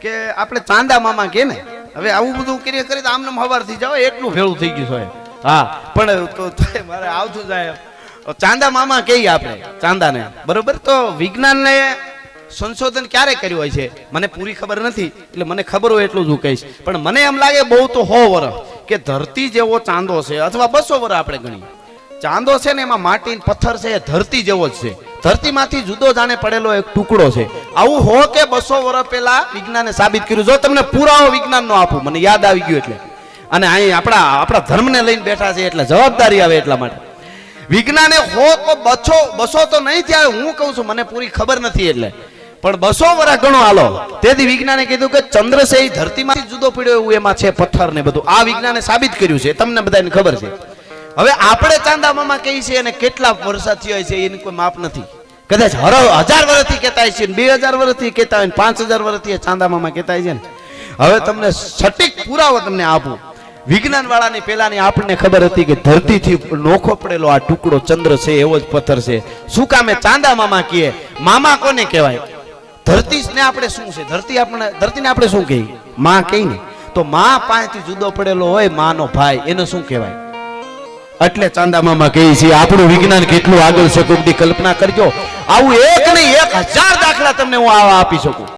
કે આપણે ચાંદા મામા કે ને હવે આવું બધું કરીએ કરી તો આમને હવારથી જાવ એટલું ભેળું થઈ ગયું છે હા પણ તો મારે આવતું જાય ચાંદા મામા કહીએ આપણે ચાંદાને બરોબર તો વિજ્ઞાનને સંશોધન ક્યારે કર્યું હોય છે મને પૂરી ખબર નથી એટલે મને ખબર હોય એટલું જ હું કહીશ પણ મને એમ લાગે બહુ તો 100 વર્ષ કે ધરતી જેવો ચાંદો છે અથવા 200 વર્ષ આપણે ગણીએ ચાંદો છે ને એમાં માટી પથ્થર છે એ ધરતી જેવો જ છે ધરતીમાંથી જુદો જાણે પડેલો એક ટુકડો છે આવું 100 કે 200 વર્ષ પહેલા વિજ્ઞાને સાબિત કર્યું જો તમને પુરાવો વિજ્ઞાનનો આપું મને યાદ આવી ગયું એટલે અને અહીં આપણા ધર્મને લઈને બેઠા છે એટલે જવાબદારી આવે એટલા માટે વિજ્ઞાને 100 200 તો નહીં થયા હું કહું છું મને પૂરી ખબર નથી એટલે પણ 200 વર્ષ ગણો હાલો તેથી વિજ્ઞાને કીધું કે ચંદ્ર છે એ ધરતીમાંથી જુદો પડ્યો એવું એમાં છે પથ્થર ને બધું આ વિજ્ઞાને સાબિત કર્યું છે તમને બધાને ખબર છે હવે આપણે ચાંદા મામા કહીએ છીએ અને કેટલા વર્ષ થયા છે એની કોઈ માપ નથી કદાચ 1000 વર્ષથી કહેતા છે 2000 વર્ષથી કહેતા હોય 5000 વર્ષથી ચાંદા મામા કહેતા છે ને હવે તમને સટીક પુરાવો તમને આપું વિજ્ઞાન વાળાની પેલાની આપણને ખબર હતી કે ધરતીથી નોખો પડેલો આ ટુકડો ચંદ્ર છે એવો જ પથ્થર છે શું કામે ચાંદા મામા કહીએ મામા કોને કહેવાય ધરતી ને આપણે શું છે ધરતીને આપણે શું કહીએ માં કહીને તો માં પાસેથી જુદો પડેલો હોય માનો ભાઈ એને શું કહેવાય એટલે ચાંદા મામા કહીએ છીએ આપણું વિજ્ઞાન કેટલું આગળ છે કોઈની કલ્પના કરજો આવું એક નહીં 1000 દાખલા તમને હું આપી શકું